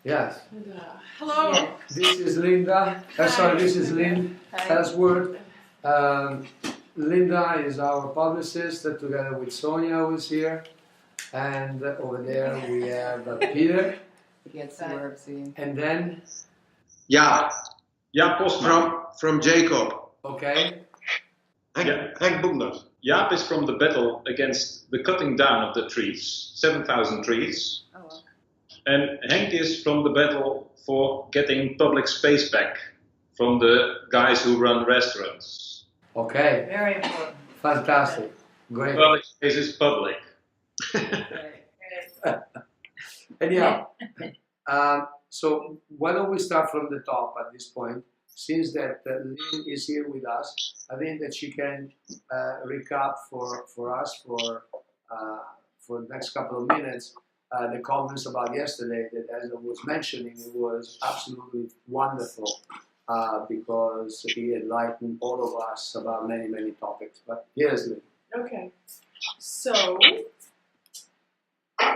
Yes. And, hello. Yeah. This is Linda. This is Lynn Hi. Ellsworth. Um, Linda is our publicist, together with Sonia, who is here. And over there we have Peter. Gets the verb scene. And then, Ja, Postman. from Jacob. okay. Henk Boenders. Jaap is from the battle against the cutting down of the trees, 7,000 trees. Oh, well. And Henk is from the battle for getting public space back from the guys who run restaurants. Okay. Very important. Fantastic. Great. Public space is public. Anyhow, so why don't we start from the top at this point? Since that Lynn is here with us, I think that she can recap for us for the next couple of minutes the comments about yesterday. That, as I was mentioning, it was absolutely wonderful because he enlightened all of us about many topics. But here's Lynn. Okay. So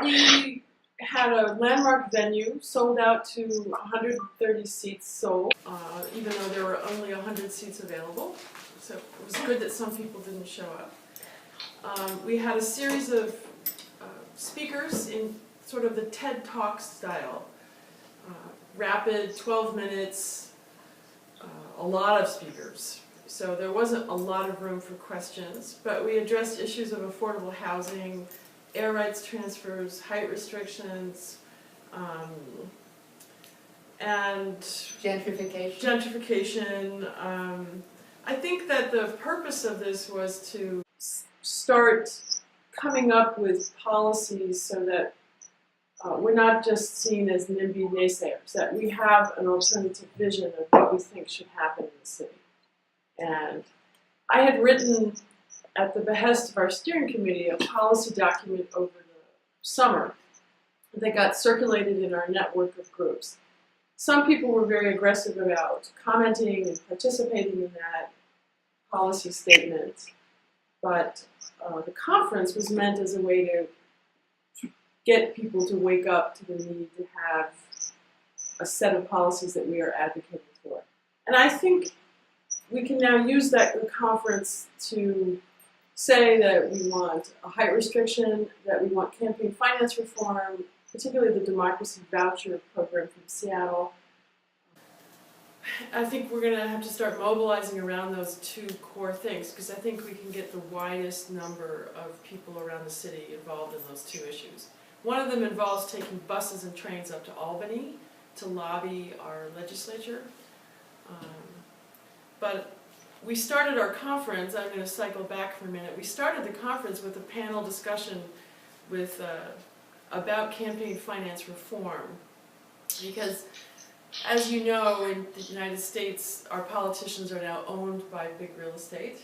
we had a landmark venue, sold out to 130 seats sold, even though there were only 100 seats available. So it was good that some people didn't show up. We had a series of speakers in sort of the TED Talk style, rapid, 12 minutes, a lot of speakers. So there wasn't a lot of room for questions, but we addressed issues of affordable housing, air rights transfers, height restrictions, and Gentrification. I think that the purpose of this was to start coming up with policies so that we're not just seen as NIMBY naysayers, that we have an alternative vision of what we think should happen in the city. And I had written, at the behest of our steering committee, a policy document over the summer that got circulated in our network of groups. Some people were very aggressive about commenting and participating in that policy statement, but the conference was meant as a way to get people to wake up to the need to have a set of policies that we are advocating for. And I think we can now use the conference to say that we want a height restriction, that we want campaign finance reform, particularly the democracy voucher program from Seattle. I think we're going to have to start mobilizing around those two core things, because I think we can get the widest number of people around the city involved in those two issues. One of them involves taking buses and trains up to Albany to lobby our legislature. But we started our conference, I'm going to cycle back for a minute, we started the conference with a panel discussion with about campaign finance reform. Because, as you know, in the United States, our politicians are now owned by big real estate,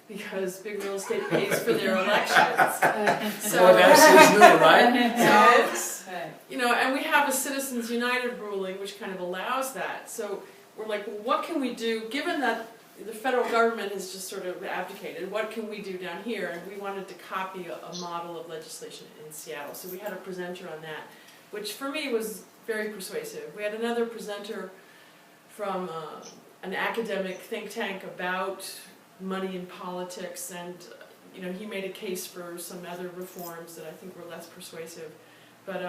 because big real estate pays for their elections. So, What else is new, right? so, you know, and we have a Citizens United ruling which kind of allows that. So we're like, well, what can we do, given that the federal government has just sort of abdicated, what can we do down here? And we wanted to copy a model of legislation in Seattle. So we had a presenter on that, which for me was very persuasive. We had another presenter from an academic think tank about money in politics, and you know, he made a case for some other reforms that I think were less persuasive. But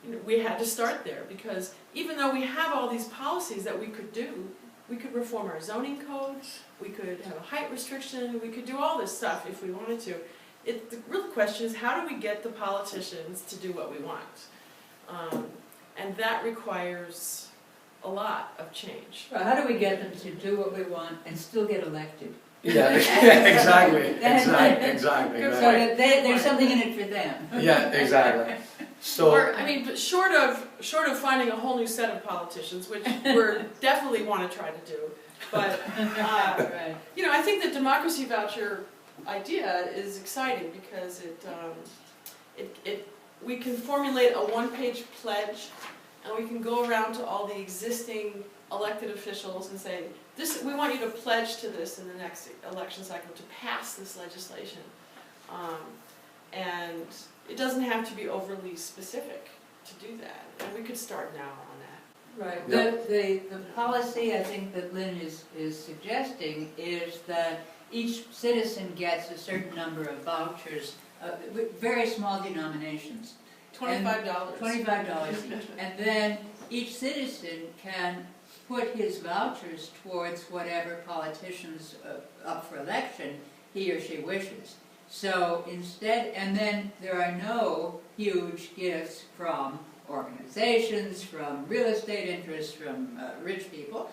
you know, we had to start there, because even though we have all these policies that we could do, we could reform our zoning code, we could have a height restriction, we could do all this stuff if we wanted to. The real question is, how do we get the politicians to do what we want? And that requires a lot of change. Well, how do we get them to do what we want and still get elected? Yeah, exactly. That's Good So that there's something in it for them. Yeah, exactly. So, Or, I mean, but short of finding a whole new set of politicians, which we're definitely want to try to do, but Right. you know, I think the democracy voucher idea is exciting, because we can formulate a one-page pledge, and we can go around to all the existing elected officials and say, we want you to pledge to this in the next election cycle, to pass this legislation. And it doesn't have to be overly specific to do that, and we could start now on that. Right. Yeah. The policy I think that Lynn is suggesting is that each citizen gets a certain number of vouchers, with very small denominations. $25. $25 each. And then each citizen can put his vouchers towards whatever politicians up for election he or she wishes. So instead, and then there are no huge gifts from organizations, from real estate interests, from rich people,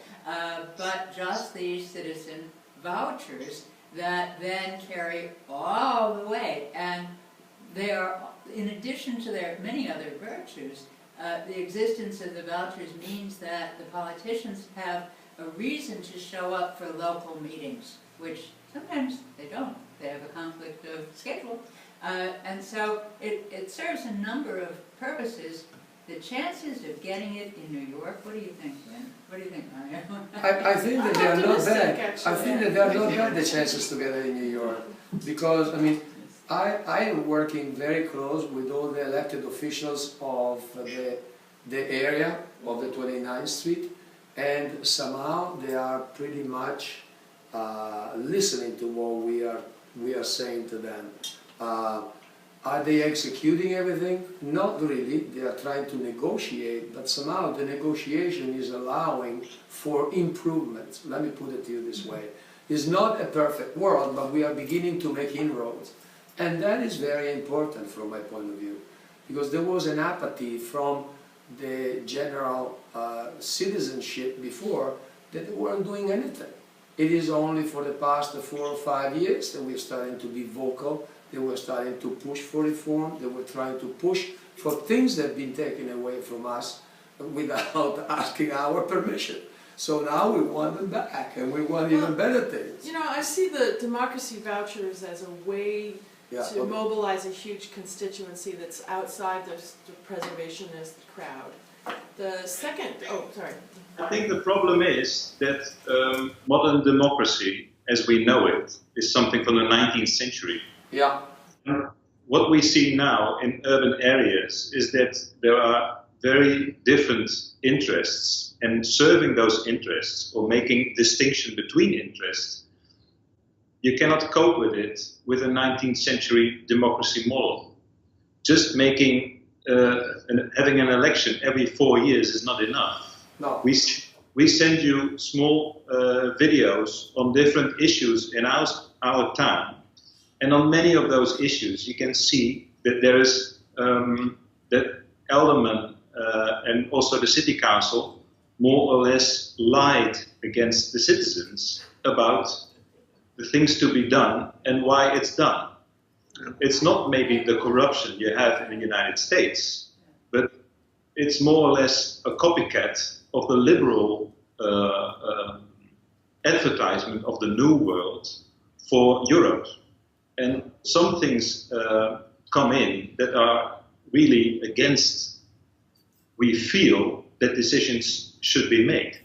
but just these citizen vouchers that then carry all the way. And they are, in addition to their many other virtues, the existence of the vouchers means that the politicians have a reason to show up for local meetings, which sometimes they don't. They have a conflict of schedule. And so it serves a number of purposes. The chances of getting it in New York, what do you think, Lynn? What do you think, Mario? I think that they are not optimistic, bad. actually. I think that they are not bad, the chances to get it in New York. Because, I mean, I am working very close with all the elected officials of the area of the 29th Street, and somehow they are pretty much listening to what we are saying to them. Are they executing everything? Not really. They are trying to negotiate, but somehow the negotiation is allowing for improvements. Let me put it to you this way. It's not a perfect world, but we are beginning to make inroads. And that is very important from my point of view, because there was an apathy from the general citizenship before that they weren't doing anything. It is only for the past 4 or 5 years that we're starting to be vocal. They were starting to push for reform. They were trying to push for things that have been taken away from us without asking our permission. So now we want them back, and we want even better things. You know, I see the democracy vouchers as a way to mobilize a huge constituency that's outside the preservationist crowd. The second, sorry. I think the problem is that modern democracy, as we know it, is something from the 19th century. Yeah. What we see now in urban areas is that there are very different interests, and serving those interests or making distinction between interests, you cannot cope with it with a 19th century democracy model. Just making having an election every 4 years is not enough. No. We send you small videos on different issues in our town, and on many of those issues you can see that there is that aldermen and also the city council more or less lied against the citizens about the things to be done and why it's done. It's not maybe the corruption you have in the United States, but it's more or less a copycat of the liberal advertisement of the New World for Europe. And some things come in that are really against, we feel, that decisions should be made.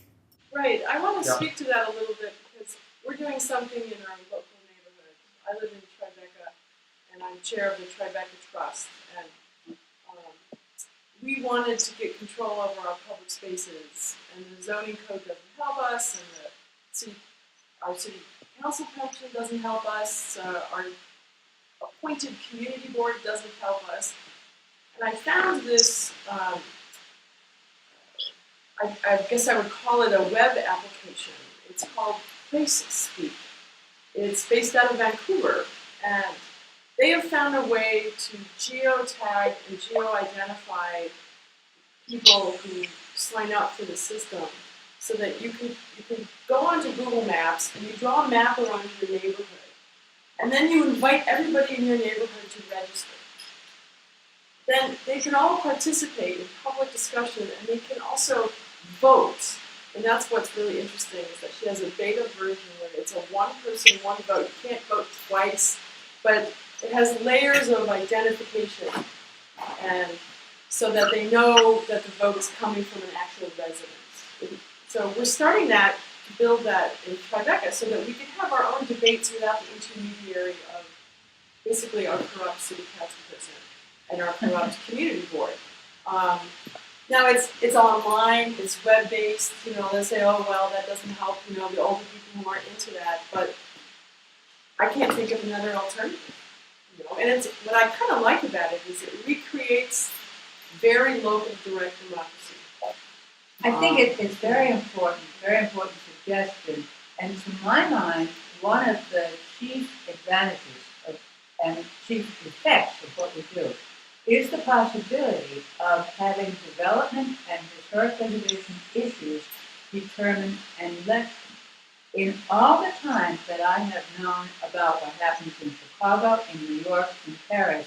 Right, I want to speak to that a little bit because we're doing something in our local neighborhood. I live in Tribeca, and I'm chair of the Tribeca Trust. And we wanted to get control over our public spaces, and the zoning code doesn't help us, and our city council function doesn't help us, our appointed community board doesn't help us. And I found this, I guess I would call it a web application. It's called PlaceSpeak. It's based out of Vancouver, and they have found a way to geotag and geo-identify people who sign up for the system, so that you can go onto Google Maps and you draw a map around your neighborhood, and then you invite everybody in your neighborhood to register. Then they can all participate in public discussion, and they can also vote. And that's what's really interesting, is that she has a beta version where it's a one-person, one vote. You can't vote twice, but it has layers of identification, and so that they know that the vote is coming from an actual resident. So we're starting that, to build that in Tribeca, so that we can have our own debates without the intermediary of basically our corrupt city council president and our corrupt community board. Now it's online, it's web-based, you know, they say, oh, well, that doesn't help, you know, the older people who aren't into that, but I can't think of another alternative, you know, and it's, what I kind of like about it is it recreates very local direct democracy. I think it's very important suggestion. And to my mind, one of the chief advantages and chief effects of what we do is the possibility of having development and historic preservation issues determined an election. In all the time that I have known about what happens in Chicago, in New York, in Paris,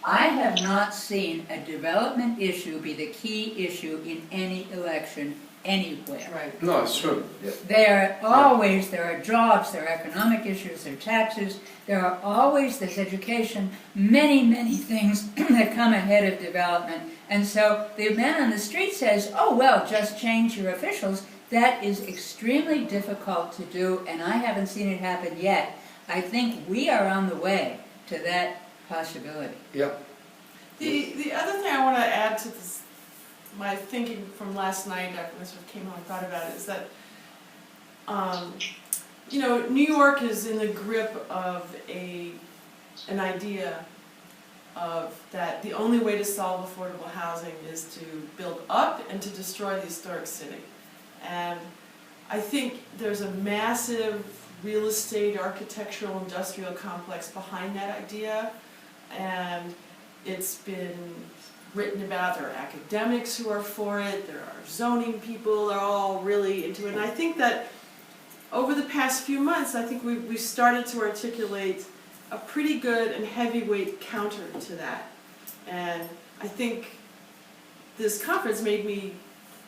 I have not seen a development issue be the key issue in any election anywhere. Right. No, it's true. There are jobs, there are economic issues, there are taxes, there are always, there's education, many things that come ahead of development. And so the man on the street says, oh, well, just change your officials. That is extremely difficult to do, and I haven't seen it happen yet. I think we are on the way to that possibility. Yep. The other thing I want to add to this, my thinking from last night after I sort of came home and thought about it, is that, you know, New York is in the grip of an idea of that the only way to solve affordable housing is to build up and to destroy the historic city. And I think there's a massive real estate, architectural, industrial complex behind that idea, and it's been written about. There are academics who are for it, there are zoning people, they're all really into it. And I think that over the past few months, I think we've started to articulate a pretty good and heavyweight counter to that. And I think this conference made me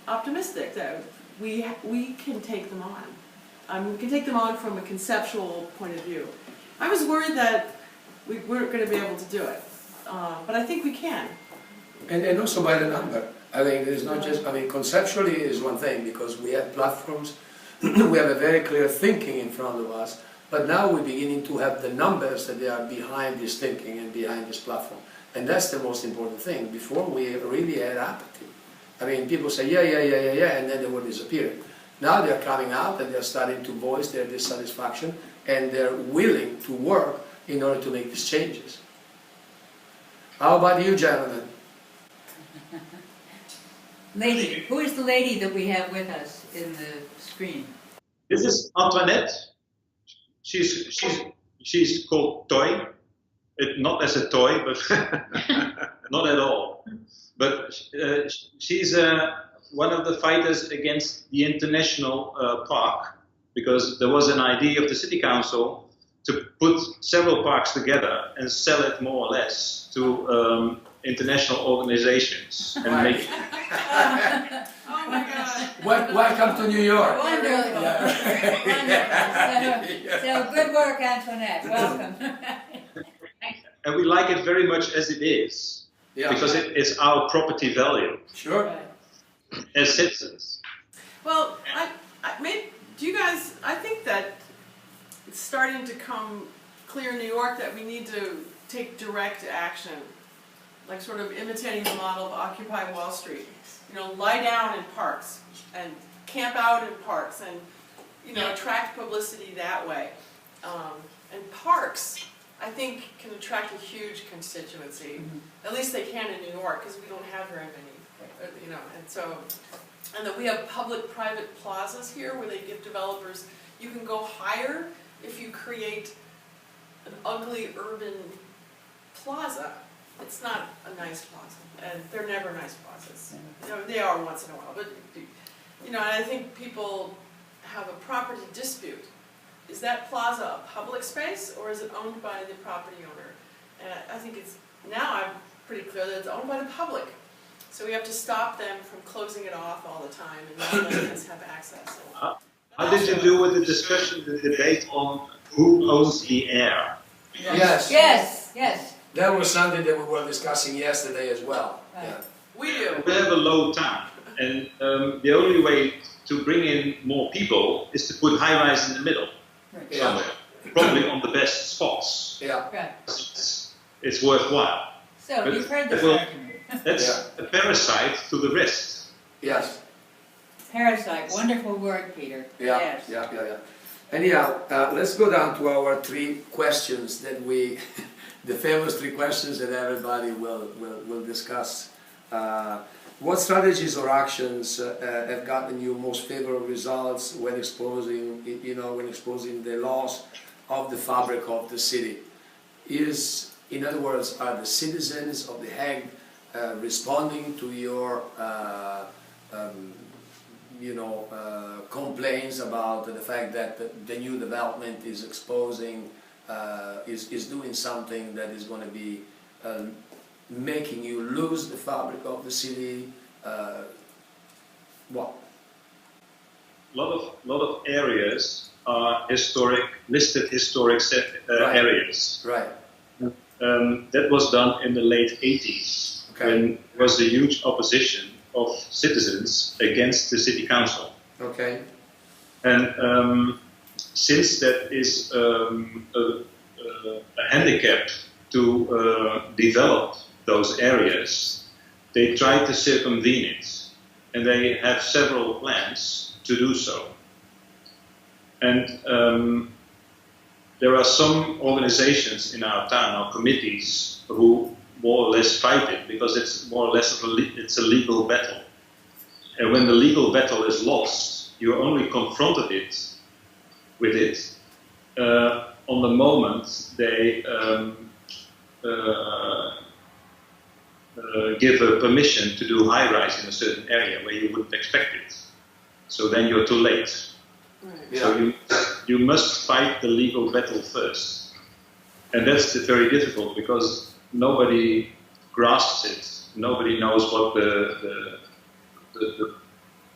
optimistic that we can take them on. We can take them on from a conceptual point of view. I was worried that we weren't going to be able to do it, but I think we can. And also by the number. I think it's not just, I mean, conceptually is one thing because we have platforms, we have a very clear thinking in front of us, but now we're beginning to have the numbers that they are behind this thinking and behind this platform. And that's the most important thing. Before we really had apathy. I mean, people say, yeah, and then they will disappear. Now they're coming out and they're starting to voice their dissatisfaction and they're willing to work in order to make these changes. How about you, gentlemen? Lady, who is the lady that we have with us in the screen? This is Antoinette. She's called Toy. Not as a toy, but not at all. But she's one of the fighters against the international park, because there was an idea of the city council to put several parks together and sell it more or less to international organizations and make. Oh my God! Welcome to New York. Wonderful. Wonderful. So good work, Antoinette. Welcome. And we like it very much as it is, because it's our property value. Sure. As citizens. Well, do you guys? I think that it's starting to come clear in New York that we need to take direct action, like sort of imitating the model of Occupy Wall Street. You know, lie down in parks and camp out in parks, and you know, attract publicity that way. And parks, I think, can attract a huge constituency. At least they can in New York, because we don't have very many. You know, and that we have public-private plazas here where they give developers. You can go higher if you create an ugly urban plaza. It's not a nice plaza, and they're never nice plazas. You know, they are once in a while, but you know, and I think people have a property dispute. Is that plaza a public space, or is it owned by the property owner? And I think it's now I'm pretty clear that it's owned by the public. So we have to stop them from closing it off all the time and not letting us have access. How did you do with the discussion, the debate on who owns the air? Yes. Yes. That was something that we were discussing yesterday as well. Right. Yeah. We do. We have a low town, and the only way to bring in more people is to put high-rise in the middle, somewhere, probably on the best spots. Yeah. Right. It's worthwhile. So But you've heard this well, argument. That's a parasite to the rest. Yes. Parasite, wonderful word, Peter. Yeah, Yes. yeah. Anyhow, let's go down to our three questions that we, the famous three questions that everybody will discuss. What strategies or actions have gotten you most favorable results when exposing, when exposing the loss of the fabric of the city? In other words, are the citizens of The Hague responding to your complaints about the fact that the new development is exposing, is doing something that is going to be making you lose the fabric of the city? What? Lot of areas are listed historic Right. areas. Right. That was done in the late 80s, Okay. when there was a huge opposition of citizens against the city council. Okay. And since that is a handicap to develop those areas, they try to circumvene it, and they have several plans to do so. And there are some organizations in our town, our committees, who more or less fight it, because it's more or less it's a legal battle. And when the legal battle is lost, you're only confronted with it on the moment they give a permission to do high-rise in a certain area where you wouldn't expect it. So then you're too late. Right. So you must fight the legal battle first. And that's very difficult because nobody grasps it. Nobody knows what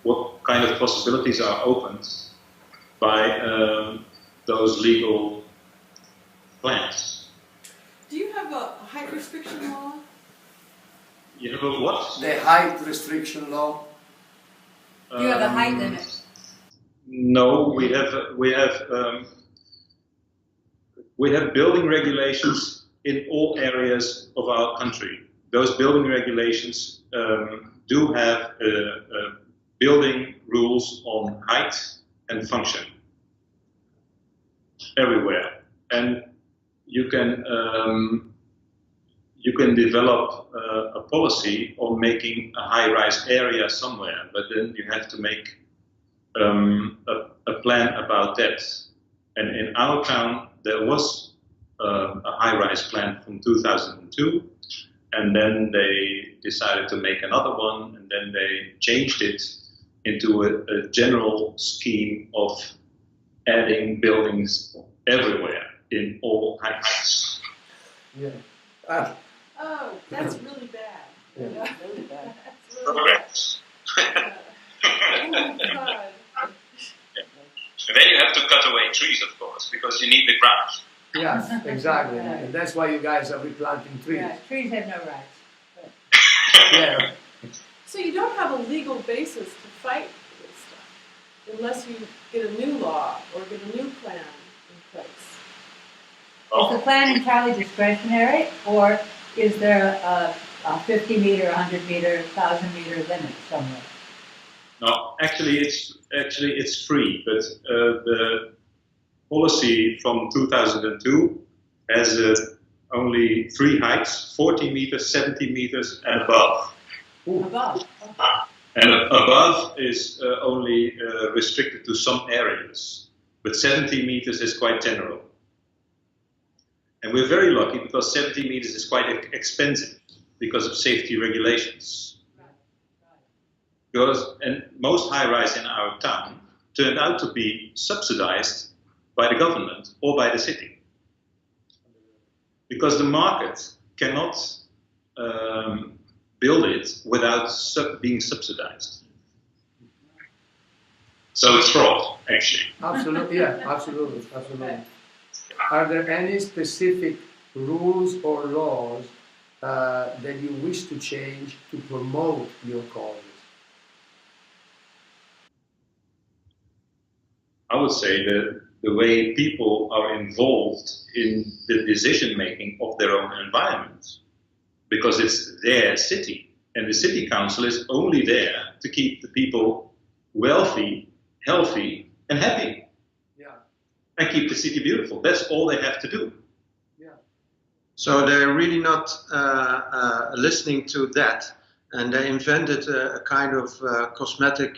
what kind of possibilities are opened by those legal plans. Do you have a height restriction law? You know what? The height restriction law? Do you have a height limit? No, we have building regulations in all areas of our country. Those building regulations do have building rules on height and function everywhere, and you can develop a policy on making a high-rise area somewhere, but then you have to make a plan about that. And in our town, there was a high-rise plan from 2002, and then they decided to make another one, and then they changed it into a general scheme of adding buildings everywhere in all heights. Yeah. Oh, that's really bad. Yeah. Really bad. That's really bad. Oh my God. And then you have to cut away trees, of course, because you need the ground. Yes, exactly. And that's why you guys are replanting trees. Yeah, trees have no rights. Yeah. So you don't have a legal basis to fight for this stuff unless you get a new law or get a new plan in place. Is the plan entirely discretionary, or is there a 50 meter, 100 meter, 1,000 meter limit somewhere? No, actually it's free, but the policy from 2002 has only 3 heights: 40 meters, 70 meters, and above. Above. And above is only restricted to some areas, but 70 meters is quite general. And we're very lucky because 70 meters is quite expensive because of safety regulations. And most high-rise in our town turned out to be subsidized by the government or by the city. Because the market cannot build it without being subsidized. So it's fraud, actually. Absolutely, yeah, absolutely. Are there any specific rules or laws that you wish to change to promote your causes? I would say that the way people are involved in the decision making of their own environment, because it's their city. And the city council is only there to keep the people wealthy, healthy, and happy, Yeah. and keep the city beautiful. That's all they have to do. Yeah. So they're really not listening to that, and they invented a kind of cosmetic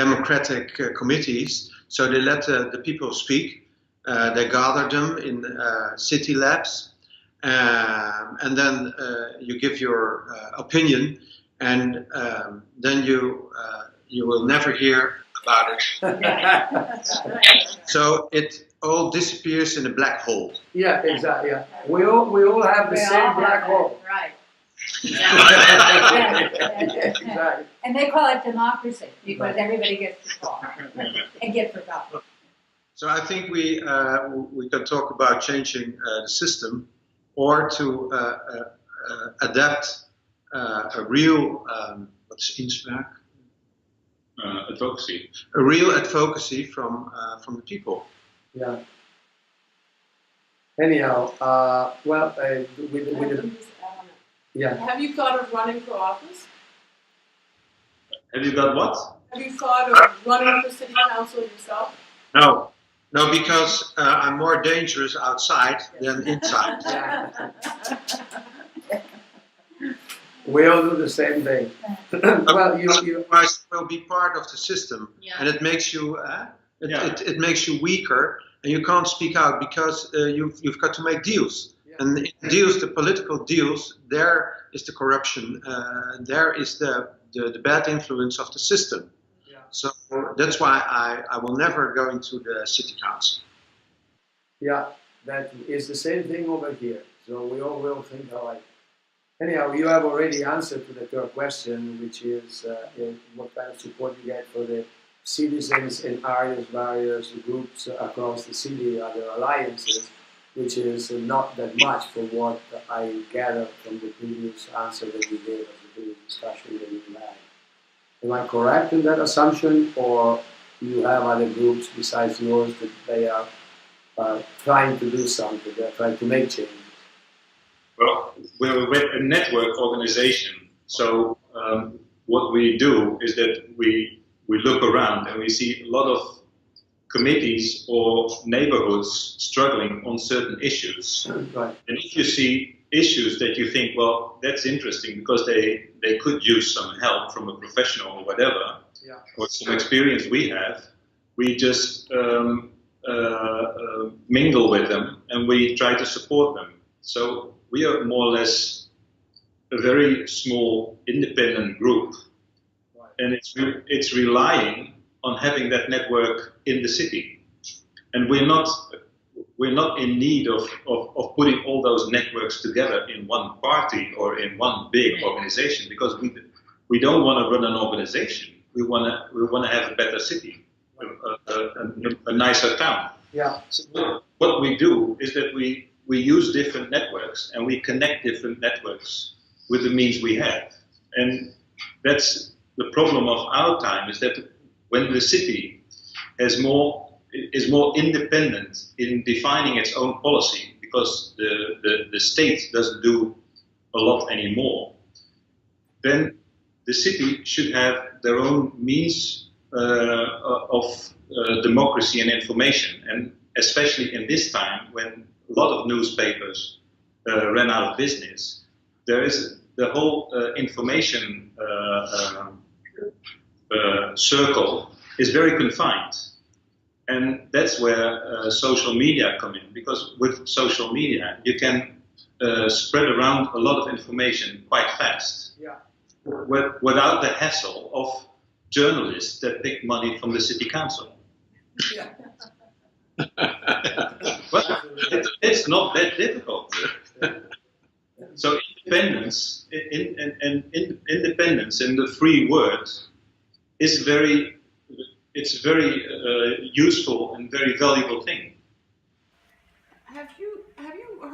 democratic committees. So they let the people speak. They gather them in city labs, and then you give your opinion, and then you will never hear about it. So it all disappears in a black hole. Yeah, exactly. Yeah. We all have the We same all black have hole. it, right. Exactly. And they call it democracy because everybody gets to talk and get forgotten. So I think we can talk about changing the system, or to adapt a real what's inspraak? Advocacy. A real advocacy from the people. Yeah. Anyhow, well, with the, yeah. Have you thought of running for office? Have you got what? Have you thought of running for city council yourself? No, because I'm more dangerous outside than inside. Yeah. We all do the same thing. Well, you Otherwise, you will be part of the system, Yeah. and it makes you Yeah. it makes you weaker, and you can't speak out because you've got to make deals. Yeah. And in deals, the political deals, there is the corruption, there is the bad influence of the system. Yeah. So that's why I will never go into the city council. Yeah, that is the same thing over here. So we all will think alike. Anyhow, you have already answered to the third question, which is what kind of support you get for the citizens in various groups across the city, other alliances, which is not that much from what I gathered from the previous answer that you gave us, the previous discussion that you had. Am I correct in that assumption, or you have other groups besides yours that they are trying to do something, they're trying to make changes? Well, we're a network organization, so what we do is that we look around and we see a lot of committees or neighborhoods struggling on certain issues. Right. And if you see issues that you think, well, that's interesting because they could use some help from a professional or whatever, Yeah. or some experience we have, we just mingle with them and we try to support them. So we are more or less a very small independent group, Right. and it's relying on having that network in the city. And we're not in need of putting all those networks together in one party or in one big organization, because we don't want to run an organization. We want to have a better city, a nicer town. Yeah. So what we do is that we use different networks and we connect different networks with the means we have. And that's the problem of our time, is that when the city is more independent in defining its own policy, because the state doesn't do a lot anymore, then the city should have their own means of democracy and information. And especially in this time when a lot of newspapers ran out of business, there is the whole information circle is very confined. And that's where social media come in, because with social media you can spread around a lot of information quite fast, Yeah. without the hassle of journalists that pick money from the city council. Yeah. Well, it's not that difficult. So independence independence in the free word is very useful and very valuable thing. Have you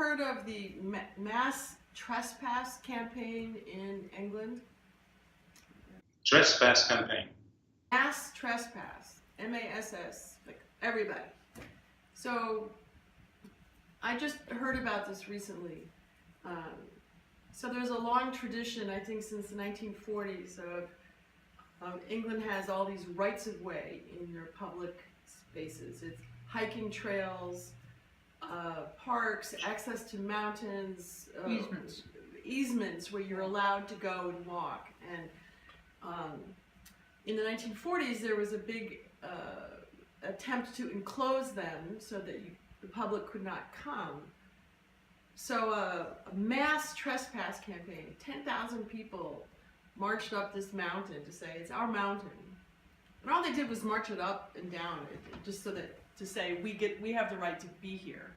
heard of the mass trespass campaign in England? Trespass campaign. Mass trespass, MASS, like everybody. So I just heard about this recently. So there's a long tradition, I think, since the 1940s of England has all these rights of way in your public spaces. It's hiking trails, parks, access to mountains, easements where you're allowed to go and walk. And in the 1940s, there was a big attempt to enclose them so that the public could not come. So a mass trespass campaign, 10,000 people marched up this mountain to say, it's our mountain. And all they did was march it up and down, just so that, to say, we have the right to be here.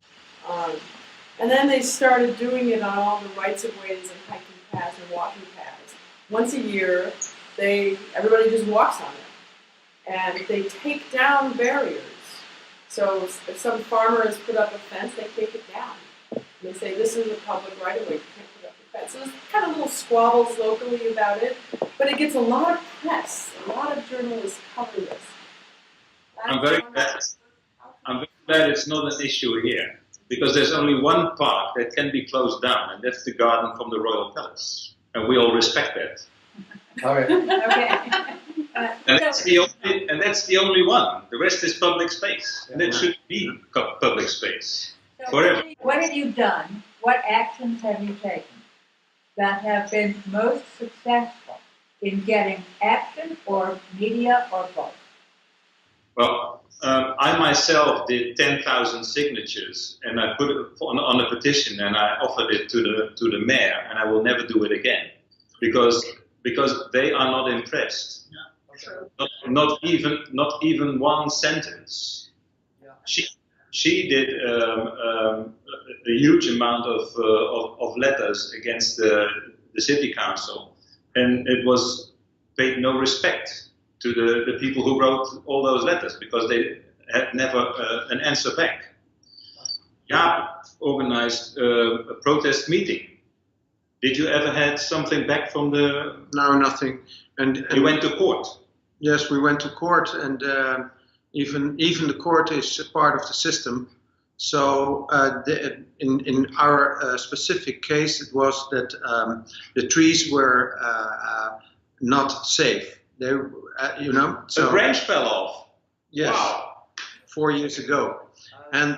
And then they started doing it on all the rights of ways and hiking paths and walking paths. Once a year, everybody just walks on it. And they take down barriers. So if some farmer has put up a fence, they take it down. They say, this is a public right-of-way, you can't put up a fence. So there's kind of little squabbles locally about it, but it gets a lot of press. A lot of journalists cover this. I'm very glad it's not an issue here, because there's only one park that can be closed down, and that's the garden from the Royal Palace. And we all respect that. Okay. Okay. And that's the only one. The rest is public space. And that should be public space. So Forever. what have you done? What actions have you taken that have been most successful in getting action or media or both? Well, I myself did 10,000 signatures, and I put it on a petition, and I offered it to the mayor, and I will never do it again, because they are not impressed. Not even one sentence. She did a huge amount of letters against the city council, and it was paid no respect to the people who wrote all those letters, because they had never an answer back. Yeah, organized a protest meeting. Did you ever had something back from the? No, nothing. And you went to court. Yes, we went to court, and even the court is a part of the system. So in our specific case, it was that the trees were not safe. They, so a branch fell off. Yes, Wow. 4 years ago, and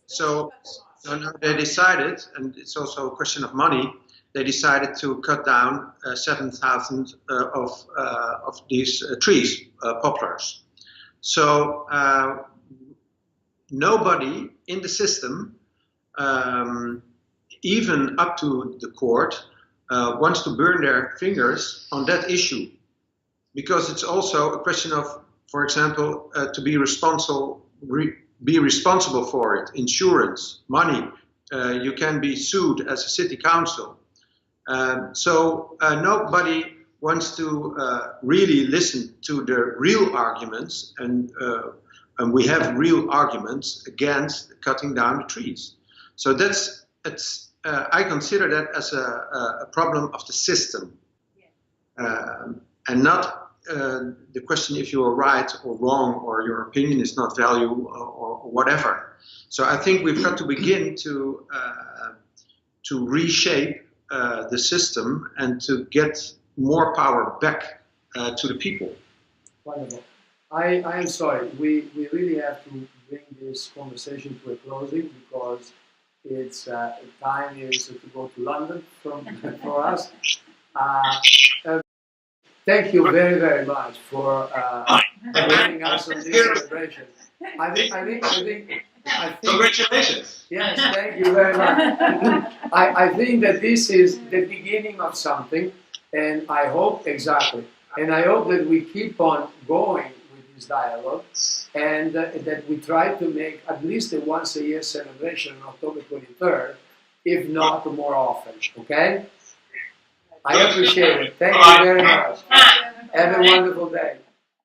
so now they decided, and it's also a question of money. They decided to cut down 7,000 of these trees, poplars. So nobody in the system, even up to the court, wants to burn their fingers on that issue, because it's also a question of, for example, to be responsible for it, insurance, money. You can be sued as a city council. So nobody wants to really listen to the real arguments, and we have real arguments against cutting down the trees. So I consider that as a problem of the system, and not the question if you are right or wrong, or your opinion is not valued, or whatever. So I think we've got to begin to reshape the system and to get more power back to the people. Wonderful. I am sorry. We really have to bring this conversation to a closing, because it's time is to go to London for us. Thank you very, very much for bringing us on this celebration. I think. Congratulations. Yes, thank you very much. I think that this is the beginning of something, and I hope that we keep on going with this dialogue, and that we try to make at least a once a year celebration on October 23rd, if not more often. Okay? I appreciate it. Thank you very much. Have a wonderful day.